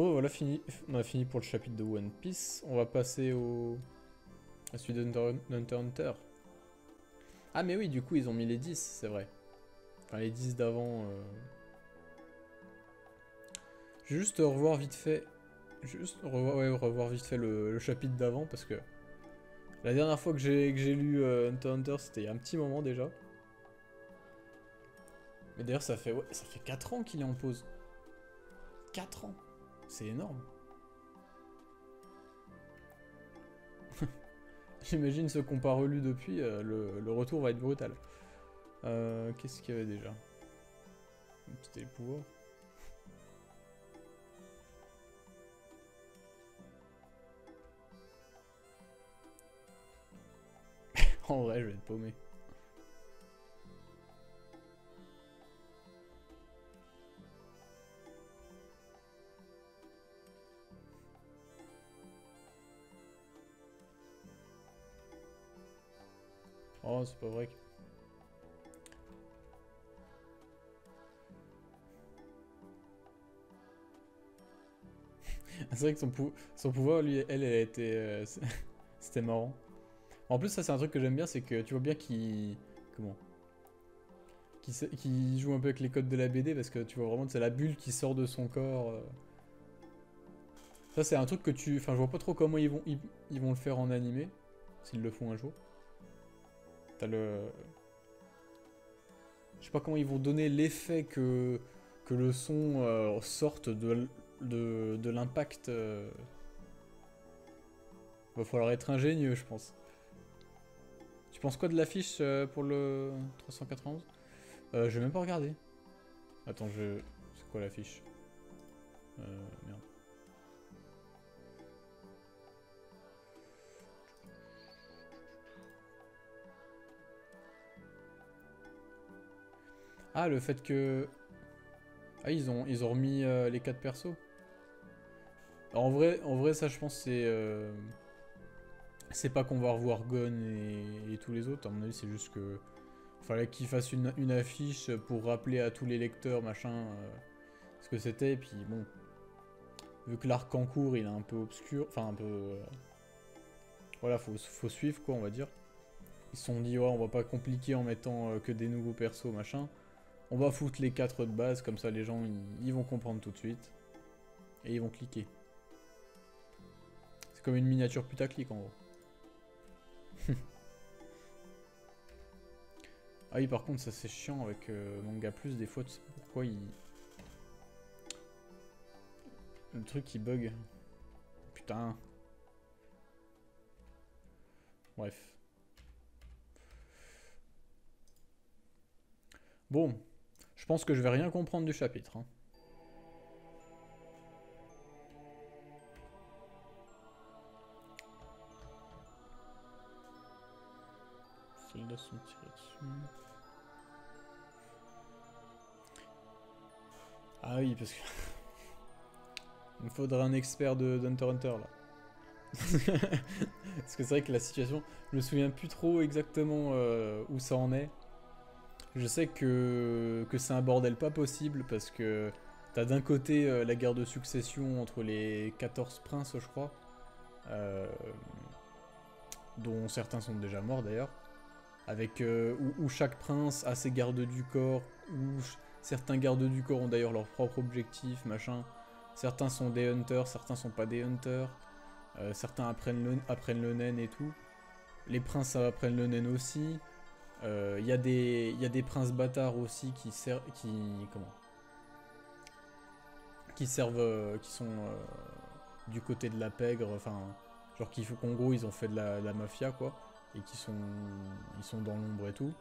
Oh, voilà, fini. On a fini pour le chapitre de One Piece. On va passer à celui d'Hunter x Hunter. Ah, mais oui, du coup, ils ont mis les 10, c'est vrai. Enfin, les 10 d'avant. Je vais juste revoir vite fait. Juste revoir, ouais, revoir vite fait le chapitre d'avant parce que la dernière fois que j'ai lu Hunter x Hunter, c'était il y a un petit moment déjà. Mais d'ailleurs, ouais, ça fait 4 ans qu'il est en pause. 4 ans. C'est énorme. J'imagine ceux qu'on pas relu depuis, le retour va être brutal. Qu'est-ce qu'il y avait déjà? C'était les pouvoirs. En vrai, je vais être paumé. Oh, c'est pas vrai que... C'est vrai que son pouvoir, lui, elle a été... C'était marrant. En plus, ça, c'est un truc que j'aime bien, c'est que tu vois bien qu'il... Comment? Qu'il joue un peu avec les codes de la BD, parce que tu vois vraiment que c'est la bulle qui sort de son corps. Ça, c'est un truc que tu... Enfin, je vois pas trop comment ils vont le faire en animé, s'ils le font un jour. T'as le... Je sais pas comment ils vont donner l'effet que le son sorte de l'impact. Va falloir être ingénieux, je pense. Tu penses quoi de l'affiche pour le 391? Je vais même pas regarder. Attends, je... C'est quoi l'affiche? Merde. Ah, le fait que... Ah, ils ont remis les 4 persos. Alors, en vrai, ça, je pense, c'est pas qu'on va revoir Gon et tous les autres. À mon avis, c'est juste que... Fallait qu'ils fassent une affiche pour rappeler à tous les lecteurs, machin, ce que c'était. Et puis, bon... Vu que l'arc en cours, il est un peu obscur. Enfin, un peu... voilà, faut suivre, quoi, on va dire. Ils se sont dit, ouais, on va pas compliquer en mettant que des nouveaux persos, machin. On va foutre les 4 de base, comme ça les gens ils vont comprendre tout de suite. Et ils vont cliquer. C'est comme une miniature putaclic en gros. Ah oui, par contre, ça c'est chiant avec Manga Plus, des fois, tu sais pas pourquoi il... Le truc il bug. Putain. Bref. Bon, je pense que je vais rien comprendre du chapitre. Hein. Les soldats sont tirés dessus. Ah oui, parce que... Il me faudrait un expert d'Hunter x Hunter là. Parce que c'est vrai que la situation, je me souviens plus trop exactement où ça en est. Je sais que c'est un bordel pas possible parce que t'as d'un côté la guerre de succession entre les 14 princes, je crois, euh, dont certains sont déjà morts d'ailleurs, avec où chaque prince a ses gardes du corps, où certains gardes du corps ont d'ailleurs leur propre objectif, machin. Certains sont des hunters, certains sont pas des hunters. Certains apprennent le naine et tout. Les princes apprennent le naine aussi. Il y a des princes bâtards aussi qui servent, qui servent, qui sont du côté de la pègre, enfin, genre qu'il faut qu'en gros ils ont fait de la mafia quoi, et ils sont dans l'ombre et tout.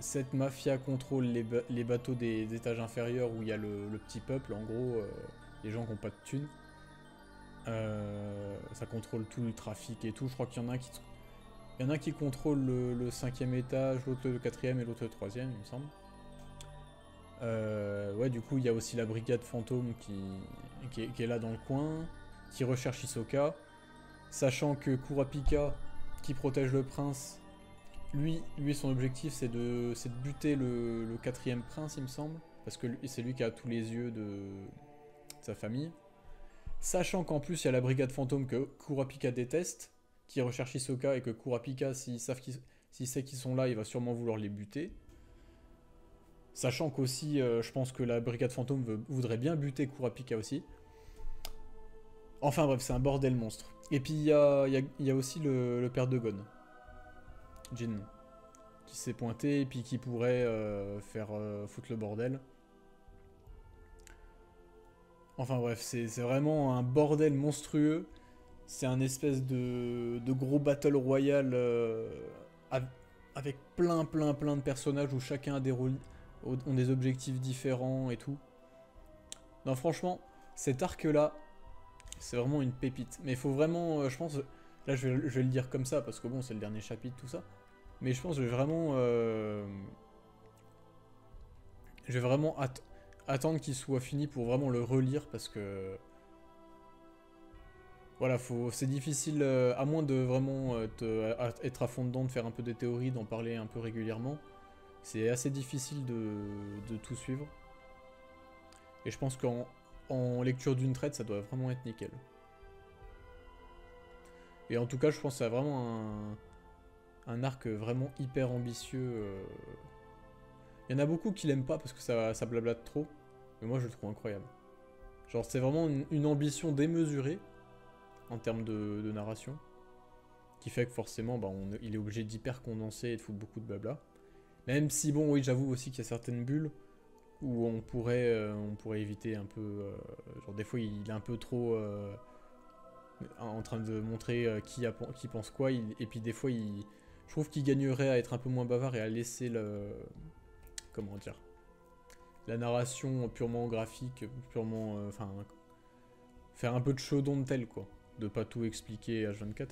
Cette mafia contrôle les bateaux des étages inférieurs où il y a le petit peuple, en gros, les gens qui n'ont pas de thunes. Ça contrôle tout le trafic et tout. Je crois qu'il y en a il y en a qui contrôlent le 5e étage, l'autre le 4e et l'autre le 3e, il me semble. Ouais, du coup, il y a aussi la brigade fantôme qui est là dans le coin, qui recherche Hisoka. Sachant que Kurapika, qui protège le prince, lui son objectif, c'est de buter le 4e prince, il me semble. parce que c'est lui qui a tous les yeux de sa famille. Sachant qu'en plus, il y a la brigade fantôme que Kurapika déteste, qui recherche Hisoka, et que Kurapika, s'il sait qu'ils sont là, il va sûrement vouloir les buter. Sachant qu'aussi, je pense que la brigade fantôme voudrait bien buter Kurapika aussi. Enfin bref, c'est un bordel monstre. Et puis il y a aussi le père de Gon, Jin, qui s'est pointé et puis qui pourrait faire foutre le bordel. Enfin bref, c'est vraiment un bordel monstrueux. C'est un espèce de gros battle royale avec plein de personnages où chacun a des rôles, ont des objectifs différents et tout. Non, franchement, cet arc-là, c'est vraiment une pépite. Mais il faut vraiment, je pense, là je vais le dire comme ça parce que bon, c'est le dernier chapitre, tout ça. Mais je pense que je vais vraiment attendre qu'il soit fini pour vraiment le relire parce que voilà, c'est difficile, à moins de vraiment être à fond dedans, de faire un peu des théories, d'en parler un peu régulièrement. C'est assez difficile de tout suivre. Et je pense qu'en lecture d'une traite, ça doit vraiment être nickel. Et en tout cas, je pense que c'est vraiment un arc vraiment hyper ambitieux. Il y en a beaucoup qui l'aiment pas parce que ça blablate trop. Mais moi, je le trouve incroyable. Genre, c'est vraiment une ambition démesurée en termes de narration. Qui fait que forcément, bah, il est obligé d'hyper condenser et de foutre beaucoup de blabla. Même si, bon, oui, j'avoue aussi qu'il y a certaines bulles où on pourrait éviter un peu... genre, des fois, il est un peu trop... en train de montrer qui pense quoi. Et puis, des fois, je trouve qu'il gagnerait à être un peu moins bavard et à laisser comment dire, la narration purement graphique, purement... Enfin, faire un peu de chaudon de tel, quoi. De pas tout expliquer à H24.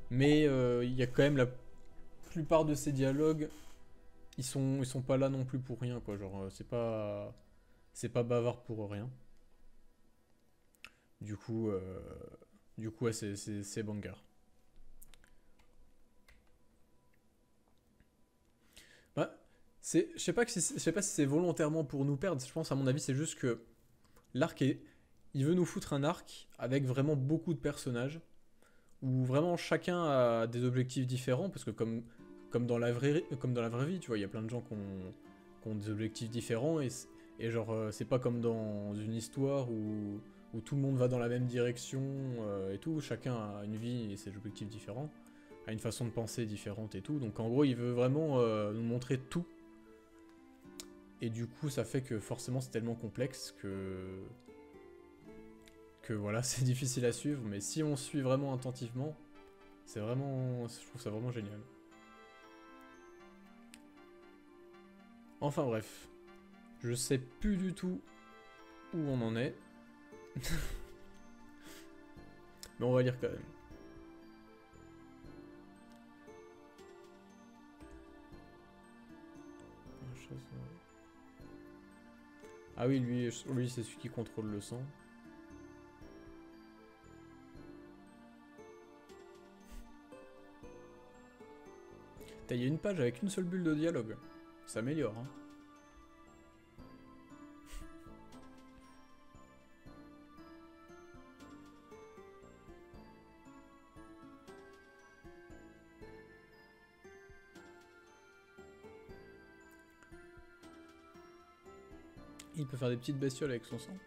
Mais il y a quand même la plupart de ces dialogues, ils sont pas là non plus pour rien, quoi. Genre, c'est pas bavard pour rien. Du coup, ouais, c'est banger. Bah, je sais pas si c'est volontairement pour nous perdre. Je pense, à mon avis, c'est juste que l'arc il veut nous foutre un arc avec vraiment beaucoup de personnages où vraiment chacun a des objectifs différents parce que comme dans la vraie vie, tu vois, il y a plein de gens qui ont des objectifs différents et genre c'est pas comme dans une histoire où tout le monde va dans la même direction et tout, chacun a une vie et ses objectifs différents, a une façon de penser différente et tout. Donc en gros, il veut vraiment nous montrer tout. Et du coup, ça fait que forcément c'est tellement complexe que voilà, c'est difficile à suivre, mais si on suit vraiment attentivement, je trouve ça vraiment génial. Enfin bref, je sais plus du tout où on en est, mais on va lire quand même. Ah oui, lui c'est celui qui contrôle le sang. Il y a une page avec une seule bulle de dialogue. Ça améliore, hein. Il peut faire des petites bestioles avec son sang.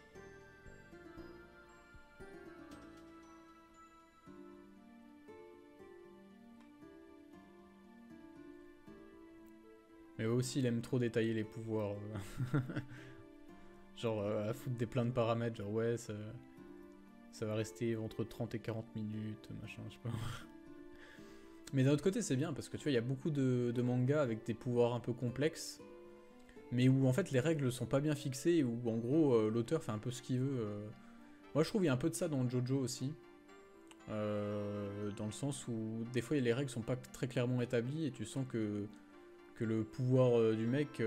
Mais aussi, il aime trop détailler les pouvoirs. Genre, à foutre plein de paramètres. Genre, ouais, ça va rester entre 30 et 40 minutes, machin, je sais pas. Mais d'un autre côté, c'est bien, parce que tu vois, il y a beaucoup de mangas avec des pouvoirs un peu complexes, mais où en fait les règles sont pas bien fixées, et où en gros, l'auteur fait un peu ce qu'il veut. Moi, je trouve qu'il y a un peu de ça dans Jojo aussi. Dans le sens où des fois les règles sont pas très clairement établies, et tu sens que le pouvoir du mec...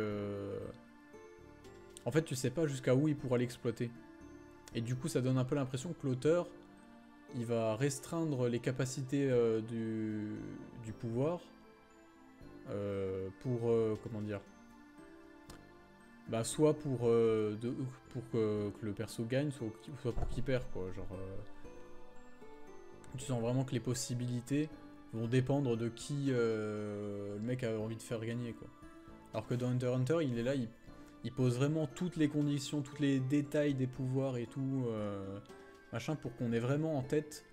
En fait, tu sais pas jusqu'à où il pourra l'exploiter. Et du coup, ça donne un peu l'impression que l'auteur, il va restreindre les capacités du pouvoir pour... comment dire, Bah, soit pour que le perso gagne, soit pour qu'il perd, quoi. Genre, tu sens vraiment que les possibilités vont dépendre de qui le mec a envie de faire gagner, quoi. Alors que dans Hunter x Hunter, il est là, il pose vraiment toutes les conditions, tous les détails des pouvoirs et tout, machin, pour qu'on ait vraiment en tête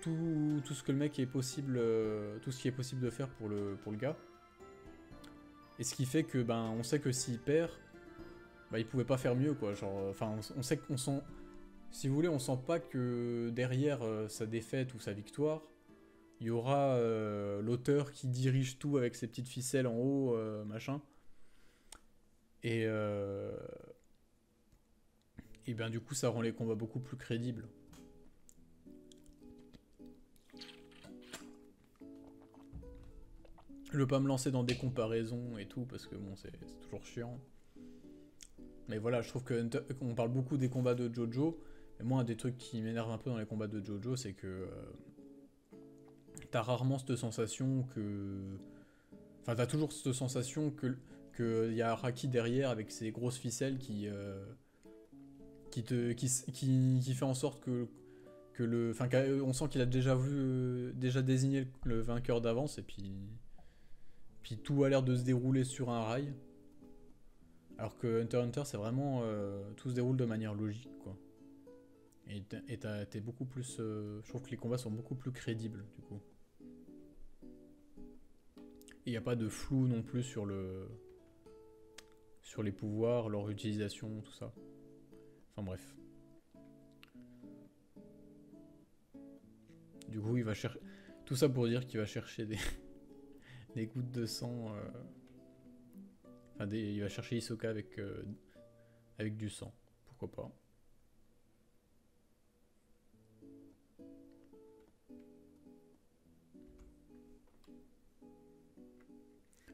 tout ce que le mec est possible, tout ce qui est possible de faire pour le gars. Et ce qui fait que, ben, on sait que s'il perd, bah, il pouvait pas faire mieux, quoi. Genre, enfin, on sait qu'on sent, si vous voulez, on sent pas que derrière sa défaite ou sa victoire, il y aura l'auteur qui dirige tout avec ses petites ficelles en haut, machin. Et, et ben du coup, ça rend les combats beaucoup plus crédibles. Je veux pas me lancer dans des comparaisons et tout, parce que bon, c'est toujours chiant. Mais voilà, je trouve qu'on parle beaucoup des combats de Jojo. Et moi, un des trucs qui m'énerve un peu dans les combats de Jojo, c'est que t'as rarement cette sensation que... Enfin, t'as toujours cette sensation que y a Araki derrière avec ses grosses ficelles qui fait en sorte que le... Enfin, on sent qu'il a déjà vu, déjà désigné le vainqueur d'avance, et puis tout a l'air de se dérouler sur un rail. Alors que Hunter x Hunter, c'est vraiment... tout se déroule de manière logique, quoi. Et t'es beaucoup plus... je trouve que les combats sont beaucoup plus crédibles, du coup. Et il n'y a pas de flou non plus sur les pouvoirs, leur utilisation, tout ça. Enfin bref. Du coup, il va chercher... Tout ça pour dire qu'il va chercher des gouttes de sang... Enfin, il va chercher Hisoka avec du sang. Pourquoi pas.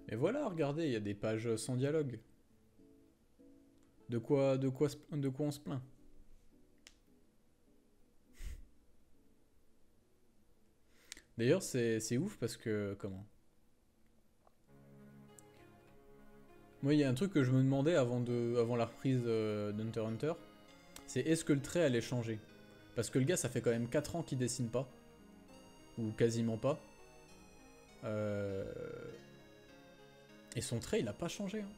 Mais voilà, regardez, il y a des pages sans dialogue. De quoi on se plaint? D'ailleurs, c'est ouf parce que... Comment? Moi, il y a un truc que je me demandais avant la reprise d'Hunter x Hunter. C'est est-ce que le trait allait changer? Parce que le gars, ça fait quand même 4 ans qu'il dessine pas. Ou quasiment pas. Euh, Et son trait, il a pas changé. Hein.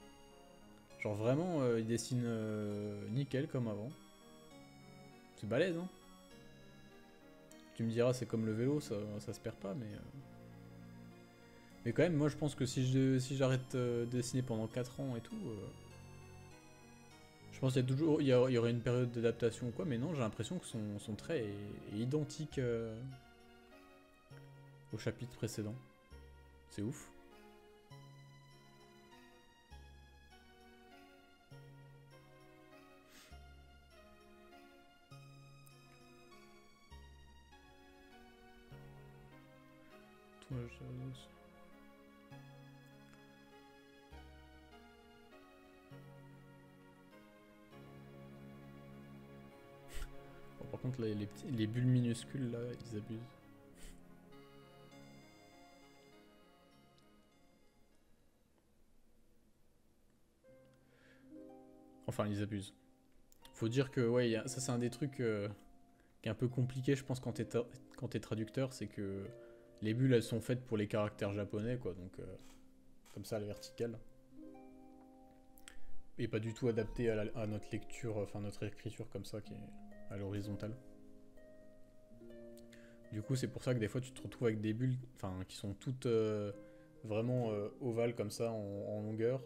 Genre vraiment, il dessine nickel comme avant. C'est balèze, hein. Tu me diras, c'est comme le vélo, ça se perd pas, mais... Mais quand même, moi je pense que si j'arrête de dessiner pendant 4 ans et tout... je pense qu'il y a toujours... il y aurait une période d'adaptation ou quoi, mais non, j'ai l'impression que son trait est identique au chapitre précédent. C'est ouf. Toi, Bon, par contre, là, les bulles minuscules, là, ils abusent. Enfin, ils abusent. Faut dire que, ouais, ça c'est un des trucs qui est un peu compliqué, je pense, quand t'es traducteur, c'est que les bulles, elles sont faites pour les caractères japonais, quoi, donc comme ça, à la verticale. Et pas du tout adapté à notre lecture, enfin notre écriture comme ça, qui est à l'horizontale. Du coup, c'est pour ça que des fois, tu te retrouves avec des bulles, enfin, qui sont toutes vraiment ovales comme ça, en longueur.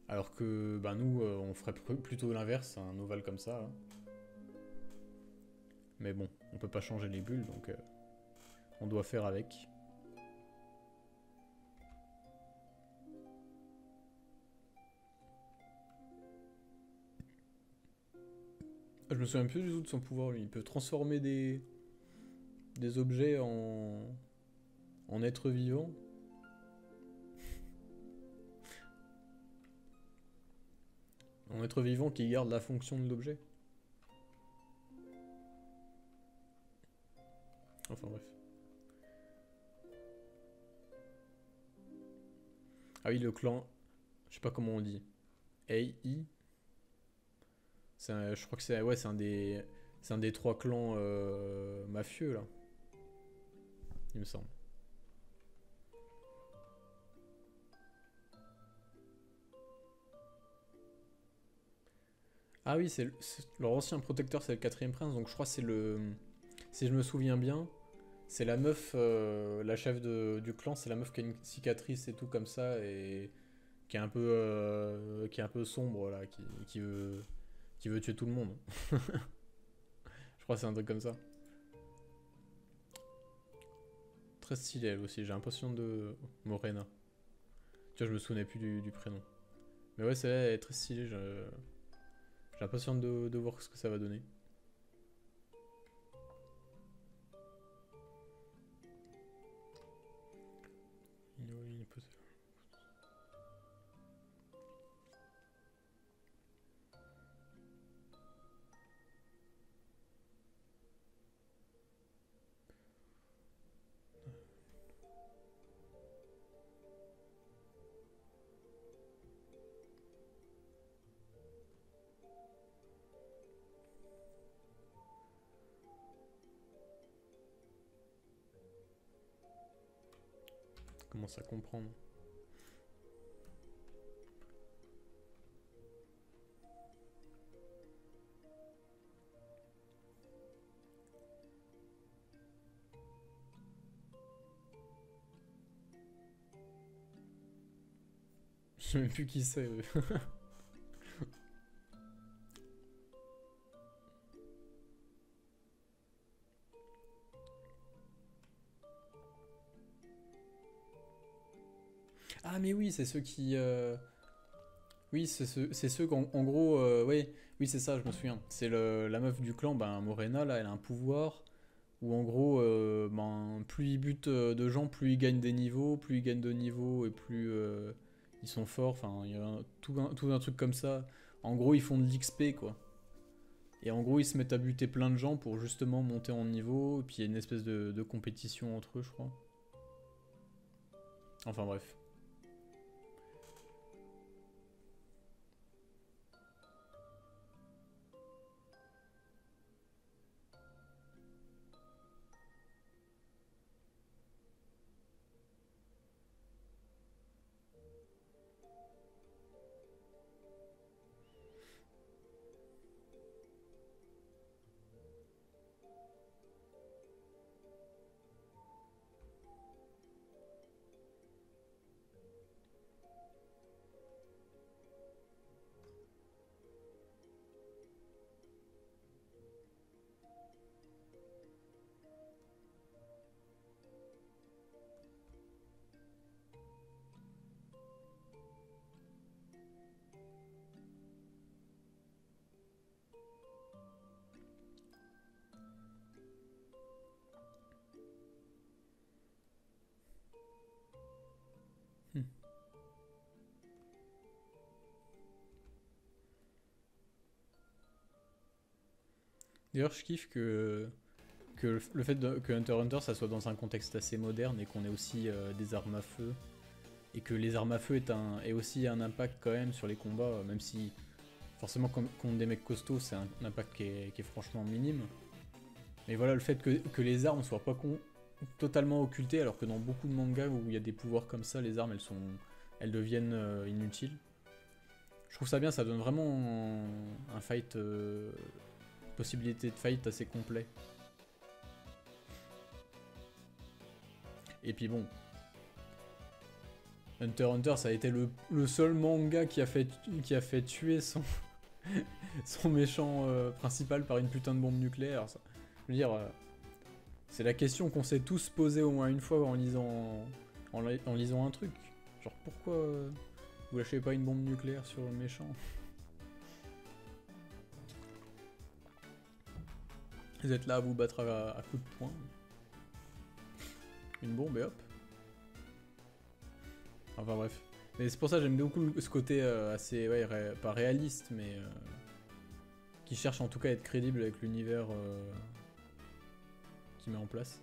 Alors que, bah, nous, on ferait plutôt l'inverse, un ovale comme ça, là. Mais bon, on peut pas changer les bulles, donc on doit faire avec. Je me souviens plus du tout de son pouvoir, lui. Il peut transformer des objets en êtres vivants. En êtres vivants qui gardent la fonction de l'objet. Enfin bref. Ah oui, le clan... Je sais pas comment on dit. AI. Je crois que c'est ouais, c'est un des trois clans mafieux là, il me semble. Ah oui, leur ancien protecteur, c'est le quatrième prince, donc je crois que c'est le, si je me souviens bien, c'est la meuf, la chef du clan, c'est la meuf qui a une cicatrice et tout comme ça et qui est un peu sombre là, qui veut tuer tout le monde. Je crois que c'est un truc comme ça. Très stylée elle aussi, j'ai l'impression de Morena. Tu vois, je me souvenais plus du prénom. Mais ouais, c'est elle est très stylée, j'ai l'impression de voir ce que ça va donner. Commence à comprendre. Je sais même plus qui c'est. Ah mais oui, c'est ceux qui... Oui, c'est ceux qu'en en gros... oui, oui c'est ça, je me souviens. C'est la meuf du clan, ben Morena, là, elle a un pouvoir où en gros, ben, plus ils butent de gens, plus ils gagnent des niveaux, plus ils gagnent de niveaux et plus ils sont forts. Enfin, il y a tout un truc comme ça. En gros, ils font de l'XP, quoi. Et en gros, ils se mettent à buter plein de gens pour justement monter en niveau. Et puis il y a une espèce de compétition entre eux, je crois. Enfin bref. Hmm. D'ailleurs, je kiffe que le fait que Hunter x Hunter ça soit dans un contexte assez moderne et qu'on ait aussi des armes à feu et que les armes à feu aient aussi un impact quand même sur les combats, même si forcément contre des mecs costauds c'est un impact qui est franchement minime. Mais voilà, le fait que les armes soient pas totalement occultées alors que dans beaucoup de mangas où il y a des pouvoirs comme ça, les armes elles deviennent inutiles. Je trouve ça bien, ça donne vraiment un fight, possibilité de fight assez complet. Et puis bon, Hunter x Hunter, ça a été le seul manga qui a fait tuer son méchant principal par une putain de bombe nucléaire. Ça. Je veux dire, c'est la question qu'on s'est tous posée au moins une fois en lisant un truc. Genre, pourquoi vous lâchez pas une bombe nucléaire sur le méchant? Vous êtes là à vous battre à coups de poing. Une bombe et hop. Enfin bref. Mais c'est pour ça que j'aime beaucoup ce côté assez, ouais, pas réaliste, mais qui cherche en tout cas à être crédible avec l'univers qu'il met en place.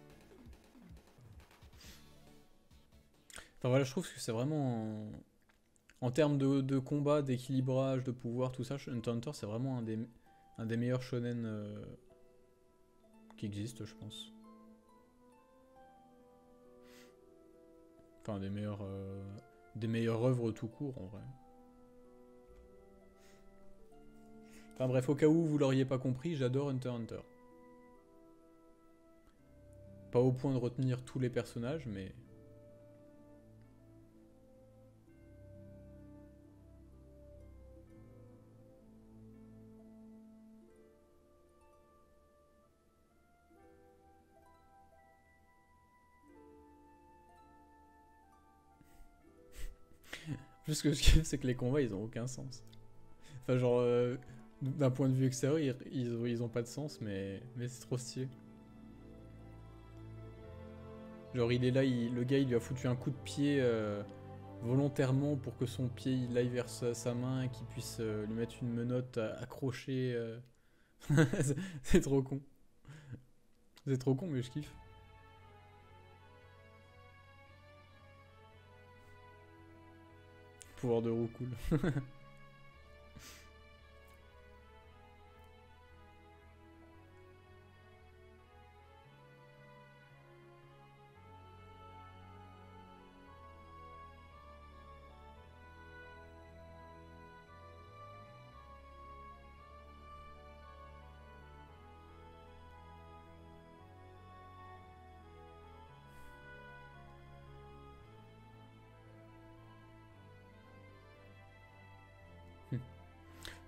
Enfin voilà, je trouve que c'est vraiment... En termes de combat, d'équilibrage, de pouvoir, tout ça, Hunter x Hunter, c'est vraiment un des meilleurs shonen qui existent, je pense. Enfin, des meilleures œuvres tout court, en vrai. Enfin bref, au cas où vous l'auriez pas compris, j'adore Hunter x Hunter. Pas au point de retenir tous les personnages, mais... Plus que je kiffe, c'est que les combats, ils ont aucun sens. Enfin, genre, d'un point de vue extérieur, ils ont pas de sens, mais c'est trop stylé. Genre, il est là, le gars, il lui a foutu un coup de pied volontairement pour que son pied il aille vers sa main et qu'il puisse lui mettre une menotte accrochée. C'est trop con. C'est trop con, mais je kiffe. Pouvoir de roue cool.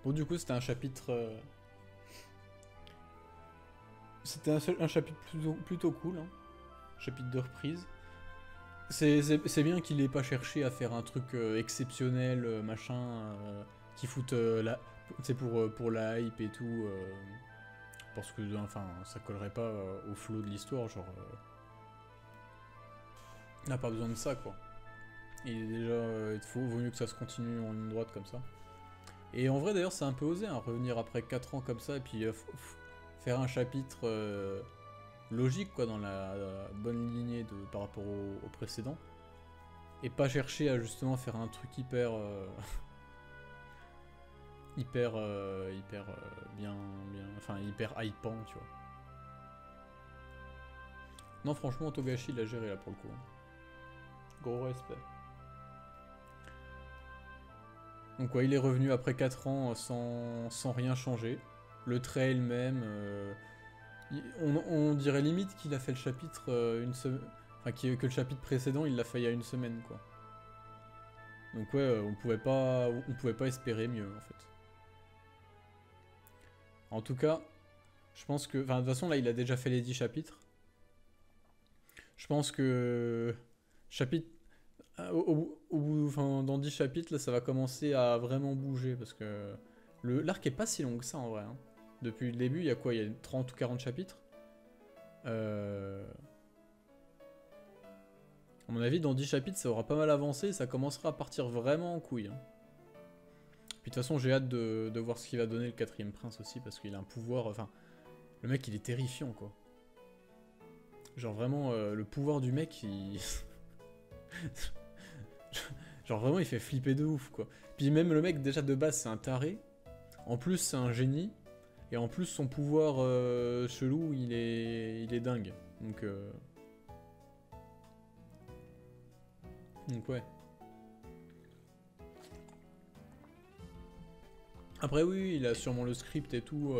Bon, du coup, c'était un chapitre. C'était un chapitre plutôt cool, hein. Chapitre de reprise. C'est bien qu'il ait pas cherché à faire un truc exceptionnel, machin, qui fout la. C'est pour la hype et tout. Parce que, enfin, ça collerait pas au flow de l'histoire, genre. On n'a pas besoin de ça, quoi. Il est déjà. Vaut mieux que ça se continue en ligne droite comme ça. Et en vrai, d'ailleurs, c'est un peu osé, hein, revenir après 4 ans comme ça, et puis faire un chapitre logique, quoi, dans la bonne lignée par rapport au précédent. Et pas chercher à justement faire un truc hyper. Hyper bien. Enfin, hyper hypant, tu vois. Non, franchement, Togashi, il a géré là pour le coup. Gros respect. Donc ouais, il est revenu après 4 ans sans rien changer. Le trail même. On dirait limite qu'il a fait le chapitre une semaine. Enfin, que le chapitre précédent, il l'a fait il y a une semaine, quoi. Donc ouais, on pouvait pas espérer mieux, en fait. En tout cas, je pense que... Enfin, de toute façon, là, il a déjà fait les 10 chapitres. Je pense que... Chapitre... Enfin, dans 10 chapitres, là, ça va commencer à vraiment bouger, parce que... L'arc est pas si long que ça, en vrai, hein. Depuis le début, il y a quoi? Il y a 30 ou 40 chapitres. À mon avis, dans 10 chapitres, ça aura pas mal avancé et ça commencera à partir vraiment en couille, hein. Puis de toute façon, j'ai hâte de voir ce qu'il va donner le quatrième prince aussi, parce qu'il a un pouvoir... Enfin, le mec, il est terrifiant, quoi. Genre vraiment, le pouvoir du mec, il... Genre vraiment, il fait flipper de ouf, quoi. Puis même le mec, déjà de base, c'est un taré. En plus, c'est un génie. Et en plus, son pouvoir chelou, il est dingue. Donc ouais. Après oui, il a sûrement le script et tout.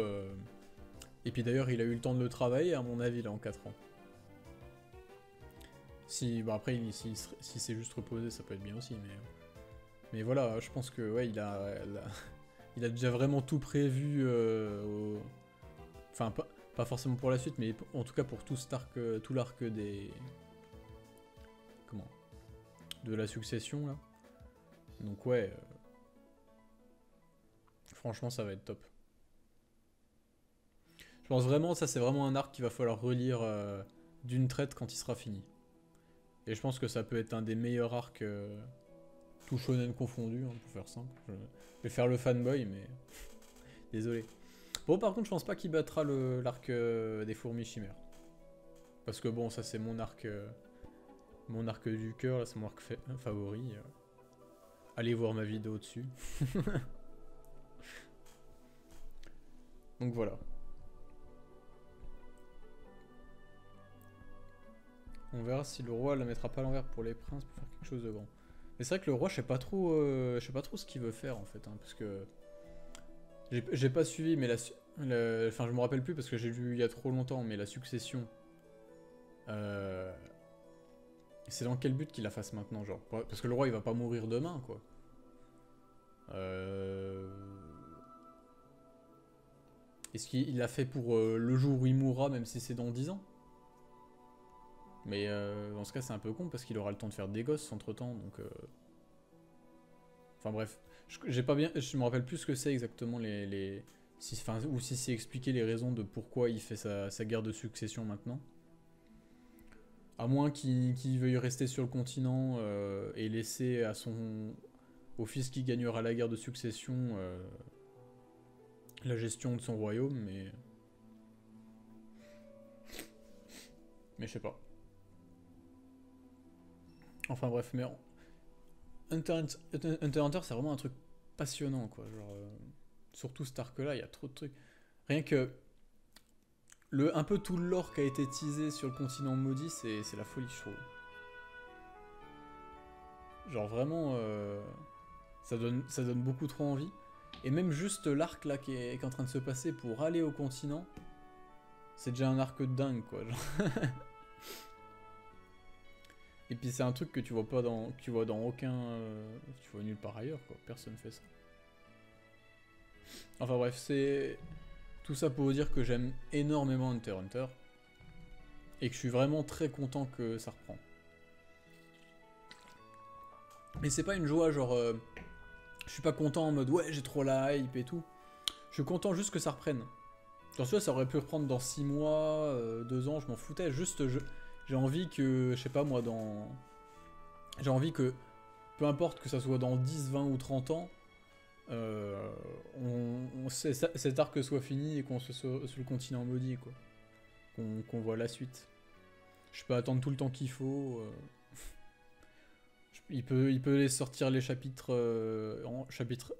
Et puis d'ailleurs, il a eu le temps de le travailler, à mon avis, là, en 4 ans. Si, bon après, si c'est juste reposé, ça peut être bien aussi, mais voilà, je pense que ouais, il a déjà vraiment tout prévu. Enfin, pas forcément pour la suite, mais en tout cas pour tout l'arc des... Comment? De la succession, là. Donc ouais, franchement, ça va être top. Je pense vraiment, ça c'est vraiment un arc qu'il va falloir relire d'une traite quand il sera fini. Et je pense que ça peut être un des meilleurs arcs, tout shonen confondu, hein, pour faire simple. Je vais faire le fanboy, mais désolé. Bon, par contre, je pense pas qu'il battra l'arc des fourmis chimères. Parce que bon, ça c'est mon arc du cœur, là c'est mon arc favori. allez voir ma vidéo dessus. Donc voilà. On verra si le roi la mettra pas à l'envers pour les princes pour faire quelque chose de grand. Mais c'est vrai que le roi, je sais pas trop ce qu'il veut faire en fait, hein, parce que j'ai pas suivi, mais enfin je me rappelle plus parce que j'ai lu il y a trop longtemps, mais la succession, c'est dans quel but qu'il la fasse maintenant, genre, parce que le roi il va pas mourir demain, quoi. Est-ce qu'il l'a fait pour le jour où il mourra, même si c'est dans 10 ans? Mais dans ce cas, c'est un peu con parce qu'il aura le temps de faire des gosses entre temps, donc. Enfin bref, j'ai pas bien, je me rappelle plus ce que c'est exactement ou si c'est expliquer les raisons de pourquoi il fait sa guerre de succession maintenant. À moins qu'il veuille rester sur le continent et laisser au fils qui gagnera la guerre de succession la gestion de son royaume, mais je sais pas. Enfin bref, mais Hunter x Hunter, c'est vraiment un truc passionnant, quoi. Genre, surtout cet arc-là, il y a trop de trucs. Rien que un peu tout le lore qui a été teasé sur le continent maudit, c'est la folie, je trouve. Genre vraiment, ça donne beaucoup trop envie. Et même juste l'arc là qui est en train de se passer pour aller au continent, c'est déjà un arc de dingue, quoi. Genre. Et puis c'est un truc que tu vois pas tu vois dans aucun, tu vois nulle part ailleurs, quoi. Personne fait ça. Enfin bref, c'est tout ça pour vous dire que j'aime énormément Hunter x Hunter et que je suis vraiment très content que ça reprend. Mais c'est pas une joie genre, je suis pas content en mode ouais j'ai trop la hype et tout. Je suis content juste que ça reprenne. Genre tu vois, ça aurait pu reprendre dans 6 mois, 2 ans, je m'en foutais. Juste j'ai envie que, je sais pas moi, j'ai envie que, peu importe que ça soit dans 10, 20 ou 30 ans, cet arc soit fini et qu'on soit sur le continent maudit, quoi. Qu'on voit la suite. Je peux attendre tout le temps qu'il faut. Il peut les sortir les chapitres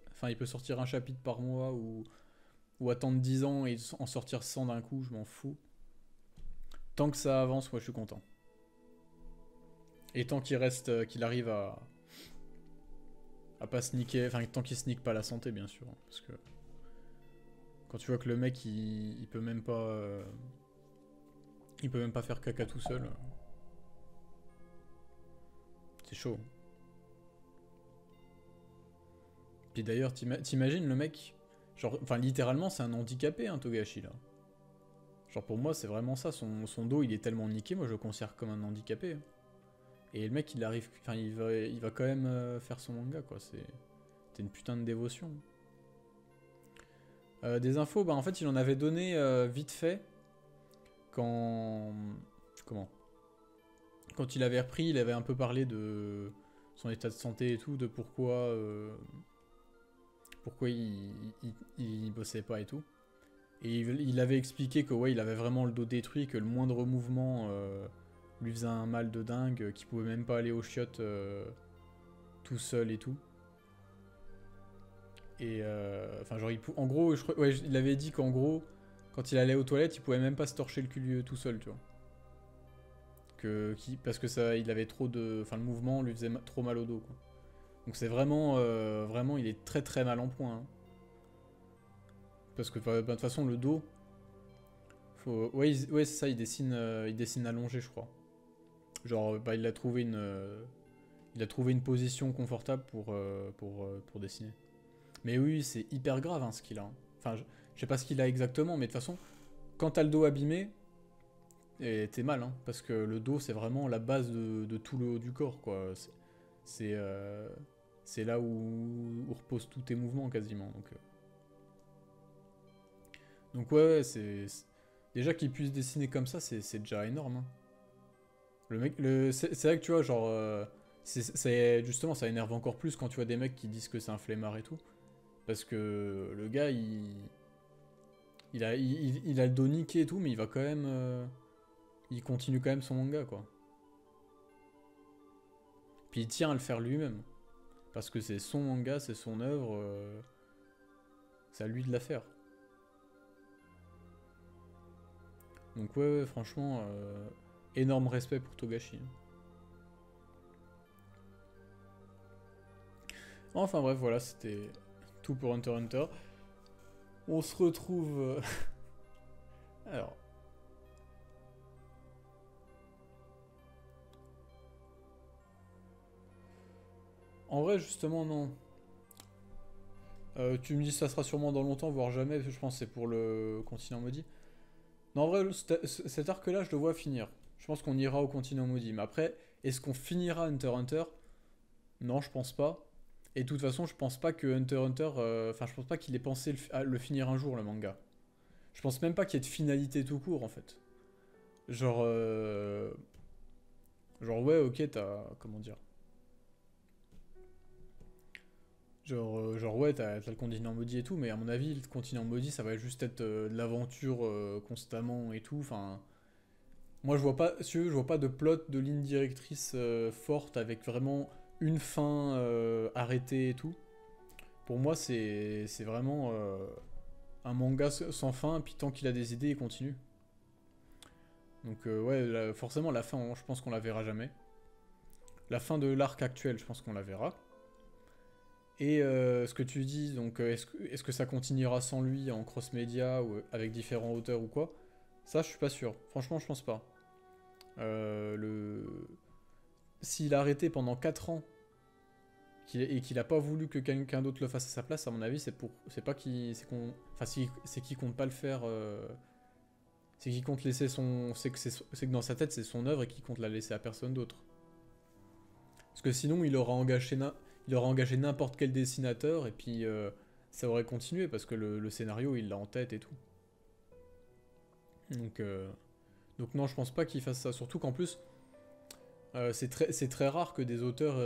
enfin il peut sortir un chapitre par mois ou attendre 10 ans et en sortir 100 d'un coup, je m'en fous. Tant que ça avance, moi je suis content. Et tant qu'il arrive à pas sneaker, enfin tant qu'il sneak pas la santé bien sûr, parce que quand tu vois que le mec il peut même pas faire caca tout seul, c'est chaud. Puis d'ailleurs t'imagines le mec, genre, enfin littéralement c'est un handicapé hein, Togashi là. Genre pour moi c'est vraiment ça, son dos il est tellement niqué, moi je le considère comme un handicapé. Hein. Et le mec il arrive, enfin il va quand même faire son manga quoi, c'est une putain de dévotion. Des infos, bah en fait il en avait donné vite fait quand il avait repris, il avait un peu parlé de son état de santé et tout, de pourquoi il bossait pas et tout. Et il avait expliqué que ouais il avait vraiment le dos détruit, que le moindre mouvement lui faisait un mal de dingue, qu'il pouvait même pas aller aux chiottes tout seul et tout. Et enfin genre en gros il avait dit qu'en gros quand il allait aux toilettes il pouvait même pas se torcher le cul tout seul, tu vois. Parce que ça il avait trop de, enfin le mouvement lui faisait trop mal au dos quoi. Donc c'est vraiment il est très très mal en point. Hein. Parce que de toute façon le dos ouais c'est ça, il dessine allongé je crois. Genre bah il a trouvé une position confortable pour dessiner. Mais oui, c'est hyper grave hein, ce qu'il a. Hein. Enfin, je sais pas ce qu'il a exactement, mais de toute façon, quand t'as le dos abîmé, t'es mal, hein, parce que le dos, c'est vraiment la base de tout le haut du corps, quoi. C'est là où reposent tous tes mouvements, quasiment. Donc ouais, déjà qu'il puisse dessiner comme ça, c'est déjà énorme. Hein. Le mec, c'est vrai que tu vois, genre, justement, ça énerve encore plus quand tu vois des mecs qui disent que c'est un flemmard et tout. Parce que le gars, il a le dos niqué et tout, mais il va quand même... il continue quand même son manga, quoi. Puis il tient à le faire lui-même. Parce que c'est son manga, c'est son œuvre, c'est à lui de la faire. Donc ouais, franchement, énorme respect pour Togashi. Enfin bref, voilà, c'était tout pour Hunter x Hunter. On se retrouve... Alors... En vrai, justement, non. Tu me dis ça sera sûrement dans longtemps, voire jamais, je pense que c'est pour le continent maudit. Non, en vrai, cet arc-là, je le vois finir. Je pense qu'on ira au continent maudit. Mais après, est-ce qu'on finira Hunter x Hunter? Non, je pense pas. Et de toute façon, je pense pas que Hunter x Hunter... Enfin, je pense pas qu'il ait pensé à le finir un jour, le manga. Je pense même pas qu'il y ait de finalité tout court, en fait. Genre... Genre, ouais, ok, t'as... Comment dire? Genre ouais, t'as le continent maudit et tout, mais à mon avis, le continent maudit, ça va juste être de l'aventure constamment et tout. Enfin, moi, je vois pas, si tu veux, je vois pas de plot, de ligne directrice forte avec vraiment une fin arrêtée et tout. Pour moi, c'est vraiment un manga sans fin, puis tant qu'il a des idées, il continue. Donc ouais, forcément, la fin, je pense qu'on la verra jamais. La fin de l'arc actuel, je pense qu'on la verra. Et ce que tu dis, donc est-ce que ça continuera sans lui en cross-média ou avec différents auteurs ou quoi? Ça, je suis pas sûr. Franchement, je pense pas. Le... S'il a arrêté pendant 4 ans et qu'il a pas voulu que quelqu'un d'autre le fasse à sa place, à mon avis, c'est pas qu'il, enfin, c'est qu'il compte pas le faire. C'est qu'il compte laisser son, c'est que dans sa tête c'est son œuvre et qu'il compte la laisser à personne d'autre. Parce que sinon, il aura engagé n'importe quel dessinateur et puis ça aurait continué parce que le scénario il l'a en tête et tout. Donc, donc non, je pense pas qu'il fasse ça. Surtout qu'en plus, c'est très rare que des auteurs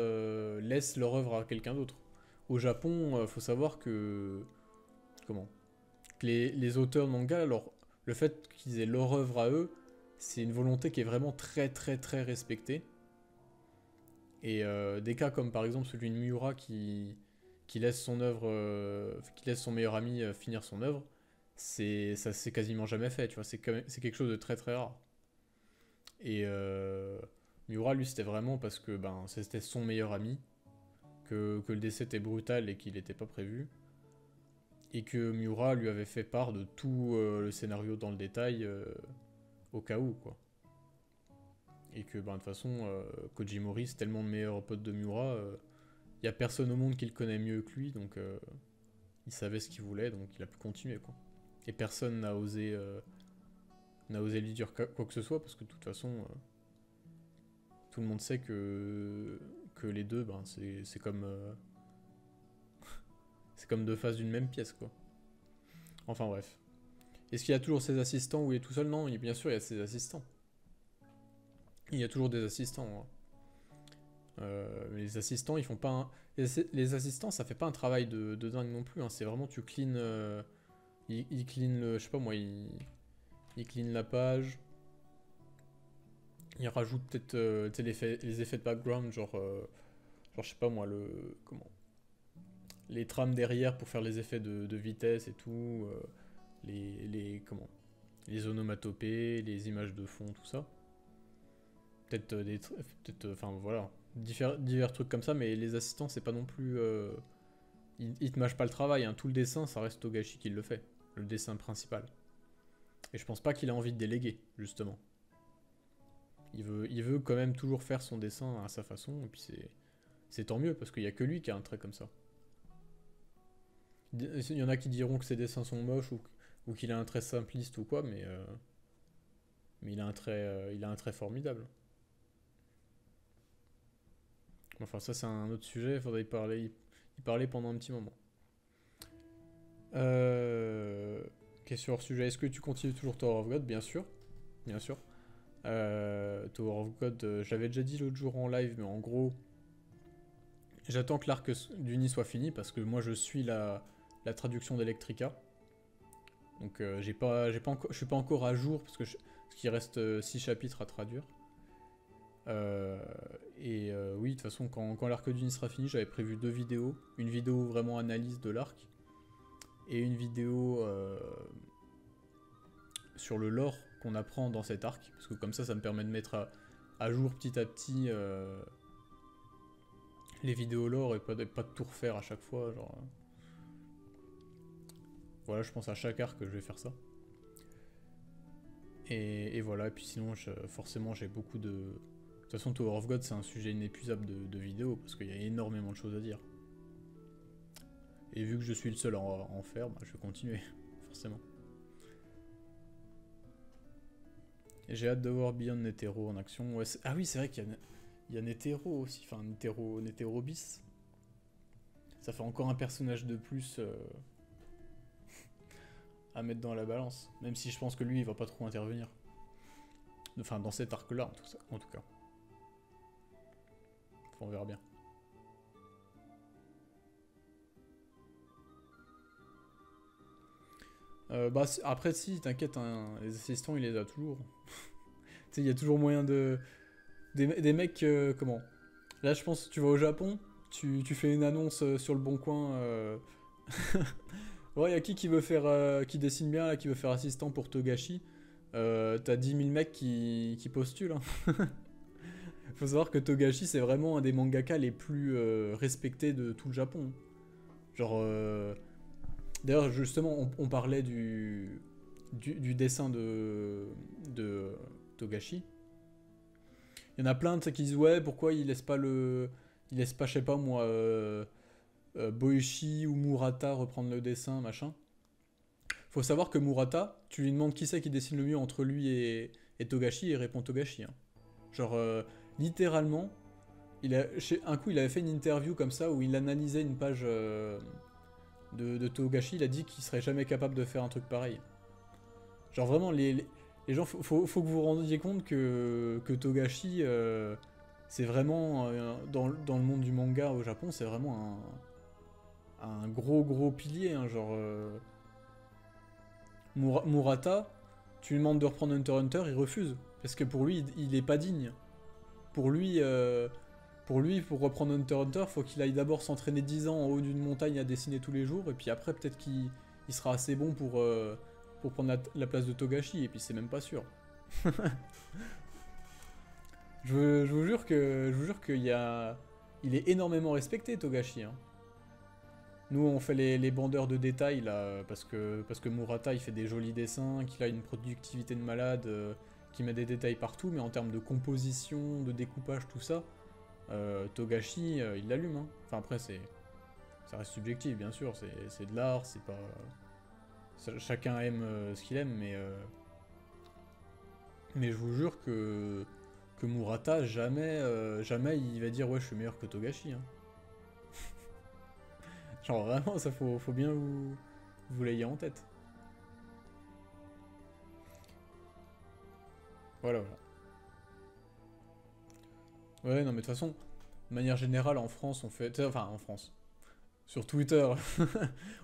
laissent leur œuvre à quelqu'un d'autre. Au Japon, faut savoir que... Comment? Que les auteurs de manga, le fait qu'ils aient leur œuvre à eux, c'est une volonté qui est vraiment très respectée. Et des cas comme par exemple celui de Miura qui laisse son œuvre, qui laisse son meilleur ami finir son œuvre, ça c'est quasiment jamais fait, tu vois, c'est quelque chose de très rare. Et Miura lui c'était vraiment parce que ben c'était son meilleur ami, que le décès était brutal et qu'il n'était pas prévu, et que Miura lui avait fait part de tout le scénario dans le détail au cas où quoi. Et que ben, de toute façon, Koji Mori, c'est tellement le meilleur pote de Miura, il n'y a personne au monde qui le connaît mieux que lui, donc il savait ce qu'il voulait, donc il a pu continuer, quoi. Et personne n'a osé lui dire quoi que ce soit, parce que de toute façon, tout le monde sait que les deux, ben, c'est comme, c'est comme deux faces d'une même pièce, quoi. Enfin bref. Est-ce qu'il y a toujours ses assistants ou il est tout seul? Non, bien sûr, il y a ses assistants. Il y a toujours des assistants, hein. Les assistants, ils font pas un... Les assistants, ça fait pas un travail de dingue non plus, hein. C'est vraiment, tu clean... ils clean le... Je sais pas moi, ils clean la page. Ils rajoutent peut-être les effets de background, genre, je sais pas moi, comment... Les trames derrière pour faire les effets de vitesse et tout. Comment... Les onomatopées, les images de fond, tout ça. Peut-être enfin voilà, divers trucs comme ça, mais les assistants, c'est pas non plus... ils te mâchent pas le travail, hein. Tout le dessin, ça reste Togashi qui le fait, le dessin principal. Et je pense pas qu'il a envie de déléguer, justement. Il veut quand même toujours faire son dessin à sa façon, et puis c'est tant mieux, parce qu'il y a que lui qui a un trait comme ça. Il y en a qui diront que ses dessins sont moches, ou qu'il a un trait simpliste ou quoi, mais il a un trait formidable. Enfin, ça, c'est un autre sujet, il faudrait y parler pendant un petit moment. Question hors sujet, est-ce que tu continues toujours Tower of God? Bien sûr, bien sûr. Tower of God, j'avais déjà dit l'autre jour en live, mais en gros, j'attends que l'arc d'Uni soit fini, parce que moi, je suis la traduction d'Electrica. Donc, je suis pas encore à jour, parce qu'il reste 6 chapitres à traduire. Euh, oui, de toute façon, quand l'arc d'Uni sera fini, j'avais prévu 2 vidéos. Une vidéo vraiment analyse de l'arc et une vidéo sur le lore qu'on apprend dans cet arc. Parce que comme ça me permet de mettre à jour petit à petit les vidéos lore et pas de tout refaire à chaque fois. Genre, voilà, je pense à chaque arc que je vais faire ça. Et voilà, et puis sinon, forcément, j'ai beaucoup de... De toute façon, Tower of God, c'est un sujet inépuisable de vidéos, parce qu'il y a énormément de choses à dire. Et vu que je suis le seul à en faire, bah, je vais continuer, forcément. Et j'ai hâte de voir Beyond Netero en action. Ouais, ah oui, c'est vrai qu'il y a Netero aussi, enfin Netero bis. Ça fait encore un personnage de plus à mettre dans la balance. Même si je pense que lui, il va pas trop intervenir. Enfin, dans cet arc-là, en tout cas. Enfin, on verra bien. Bah, après, si, t'inquiète, hein, les assistants, il les a toujours. Tu sais, il y a toujours moyen de... Des mecs, comment? Là, je pense, tu vas au Japon, tu fais une annonce sur le Bon Coin. Ouais, il y a qui veut faire, qui dessine bien, là, qui veut faire assistant pour Togashi. T'as 10 000 mecs qui postulent. Hein. Faut savoir que Togashi, c'est vraiment un des mangaka les plus respectés de tout le Japon. Genre... D'ailleurs, justement, on parlait du dessin de Togashi. Il y en a plein qui disent ouais, pourquoi il laisse pas il laisse pas, je sais pas moi, Boichi ou Murata reprendre le dessin, machin. Faut savoir que Murata, tu lui demandes qui c'est qui dessine le mieux entre lui et Togashi, et il répond Togashi. Hein. Genre, littéralement, un coup, il avait fait une interview comme ça où il analysait une page de Togashi. Il a dit qu'il serait jamais capable de faire un truc pareil. Genre, vraiment, les gens, faut que vous vous rendiez compte que Togashi, c'est vraiment, dans le monde du manga au Japon, c'est vraiment un gros pilier. Hein, genre, Murata, tu lui demandes de reprendre Hunter x Hunter, il refuse. Parce que pour lui, il est pas digne. Pour lui, pour reprendre Hunter x Hunter, faut qu'il aille d'abord s'entraîner 10 ans en haut d'une montagne à dessiner tous les jours, et puis après, peut-être qu'il sera assez bon pour prendre la place de Togashi, et puis c'est même pas sûr. je vous jure qu'il il est énormément respecté, Togashi. Hein. Nous, on fait les bandeurs de détails, là, parce que Murata, il fait des jolis dessins, qu'il a une productivité de malade, qui met des détails partout, mais en termes de composition, de découpage, tout ça, Togashi, il l'allume. Hein. Enfin, après, ça reste subjectif, bien sûr, c'est de l'art, c'est pas... Chacun aime ce qu'il aime, mais je vous jure que Murata, jamais il va dire « Ouais, je suis meilleur que Togashi. Hein. » Genre vraiment, ça faut bien vous l'ayez en tête. Voilà. Ouais, non, mais de toute façon, de manière générale, en France, on fait... Enfin, en France. Sur Twitter,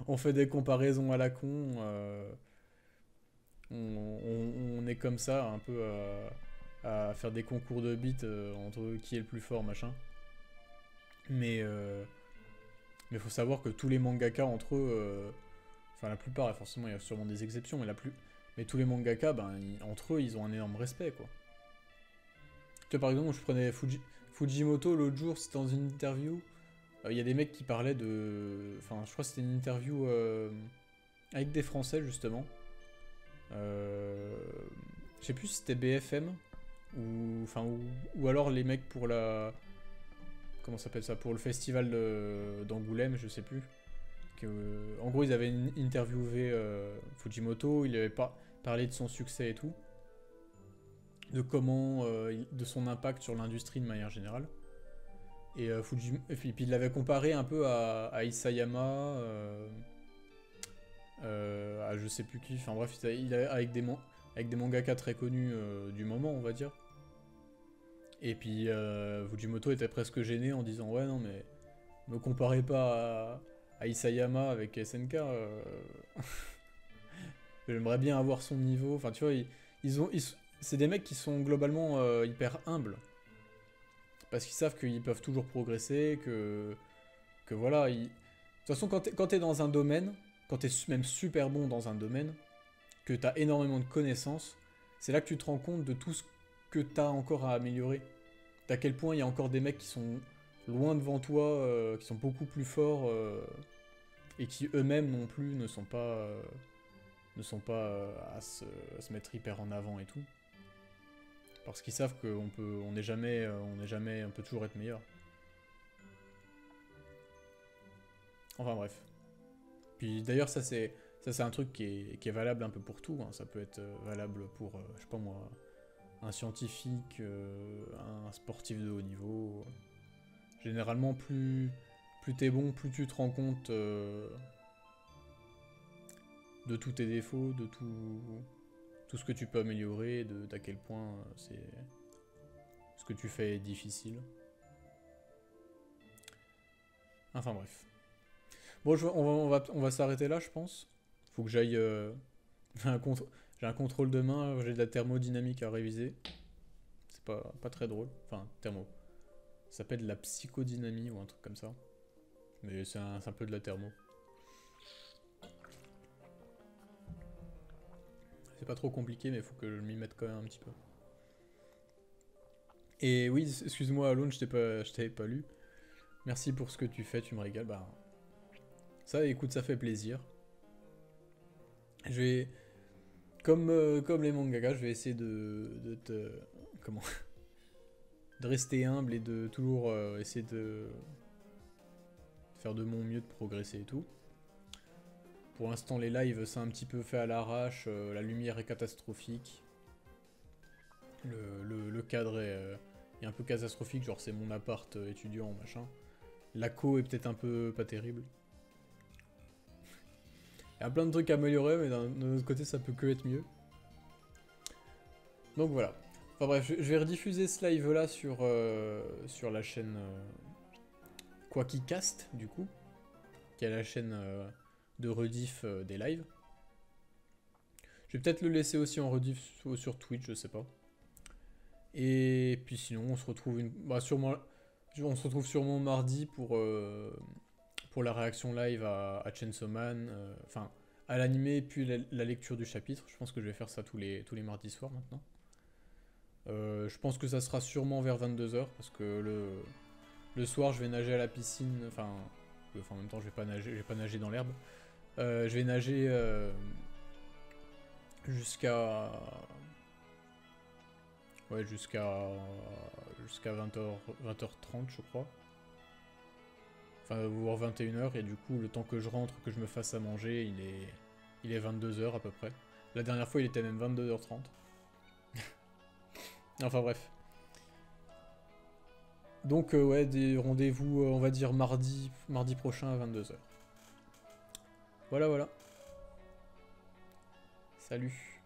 on fait des comparaisons à la con. On est comme ça, un peu à faire des concours de beats entre qui est le plus fort, machin. Mais faut savoir que tous les mangaka entre eux, enfin la plupart, et forcément il y a sûrement des exceptions, mais tous les mangaka, ben, entre eux, ils ont un énorme respect, quoi. Tu vois, par exemple, je prenais Fujimoto l'autre jour, c'était dans une interview. Il y a des mecs qui parlaient de... Enfin, je crois que c'était une interview avec des Français, justement. Je sais plus si c'était BFM, ou alors les mecs pour la... Comment ça s'appelle ça? Pour le festival d'Angoulême, je sais plus. En gros, ils avaient interviewé Fujimoto, il avait parlé de son succès et tout. De comment... de son impact sur l'industrie de manière générale. Et puis il l'avait comparé un peu à Isayama, à je sais plus qui, enfin bref, avec des mangaka très connus du moment, on va dire. Et puis Fujimoto était presque gêné en disant ouais non mais me comparez pas à Isayama avec SNK. J'aimerais bien avoir son niveau. Enfin tu vois, c'est des mecs qui sont globalement hyper humbles. Parce qu'ils savent qu'ils peuvent toujours progresser, que voilà. De toute façon, quand t'es dans un domaine, quand t'es même super bon dans un domaine, que t'as énormément de connaissances, c'est là que tu te rends compte de tout ce que t'as encore à améliorer. D'à quel point il y a encore des mecs qui sont loin devant toi, qui sont beaucoup plus forts, et qui eux-mêmes non plus ne sont pas à se mettre hyper en avant et tout. Parce qu'ils savent on n'est jamais, on peut toujours être meilleur. Enfin bref. Puis d'ailleurs ça c'est un truc qui est valable un peu pour tout, hein. Ça peut être valable pour, je sais pas moi, un scientifique, un sportif de haut niveau. Généralement plus t'es bon, plus tu te rends compte de tous tes défauts, de tout ce que tu peux améliorer, d'à quel point ce que tu fais est difficile. Enfin bref. Bon, on va s'arrêter là, je pense. Faut que j'aille... j'ai un contrôle de main, j'ai de la thermodynamique à réviser. C'est pas très drôle. Enfin, thermo. Ça s'appelle de la psychodynamie ou un truc comme ça. Mais c'est un peu de la thermo. C'est pas trop compliqué, mais il faut que je m'y mette quand même un petit peu. Et oui, excuse-moi Alone, je t'avais pas lu. Merci pour ce que tu fais, tu me régales. Bah, ça, écoute, ça fait plaisir. Je vais... Comme les mangakas, je vais essayer de te... Comment de rester humble et de toujours essayer de faire de mon mieux, de progresser et tout. Pour l'instant, les lives, c'est un petit peu fait à l'arrache, la lumière est catastrophique. Le cadre est un peu catastrophique, genre c'est mon appart étudiant, machin. La co est peut-être un peu pas terrible. Il y a plein de trucs à améliorer, mais d'un autre côté, ça peut que être mieux. Donc voilà. Enfin bref, je vais rediffuser ce live là sur la chaîne Quackicast, du coup, qui est la chaîne de rediff des lives. Je vais peut-être le laisser aussi en rediff sur Twitch, je sais pas. Et puis sinon, on se retrouve on se retrouve sûrement mardi pour la réaction live à Chainsaw Man, enfin à l'animé puis la lecture du chapitre. Je pense que je vais faire ça tous les mardis soirs maintenant. Je pense que ça sera sûrement vers 22 h parce que le soir je vais nager à la piscine, enfin en même temps je vais pas nager dans l'herbe. Je vais nager jusqu'à 20h30 je crois. Enfin voire 21 h et du coup le temps que je rentre, que je me fasse à manger, il est 22 h à peu près. La dernière fois il était même 22h30. Enfin bref. Donc ouais, des rendez-vous, on va dire mardi prochain à 22 h. Voilà. Salut.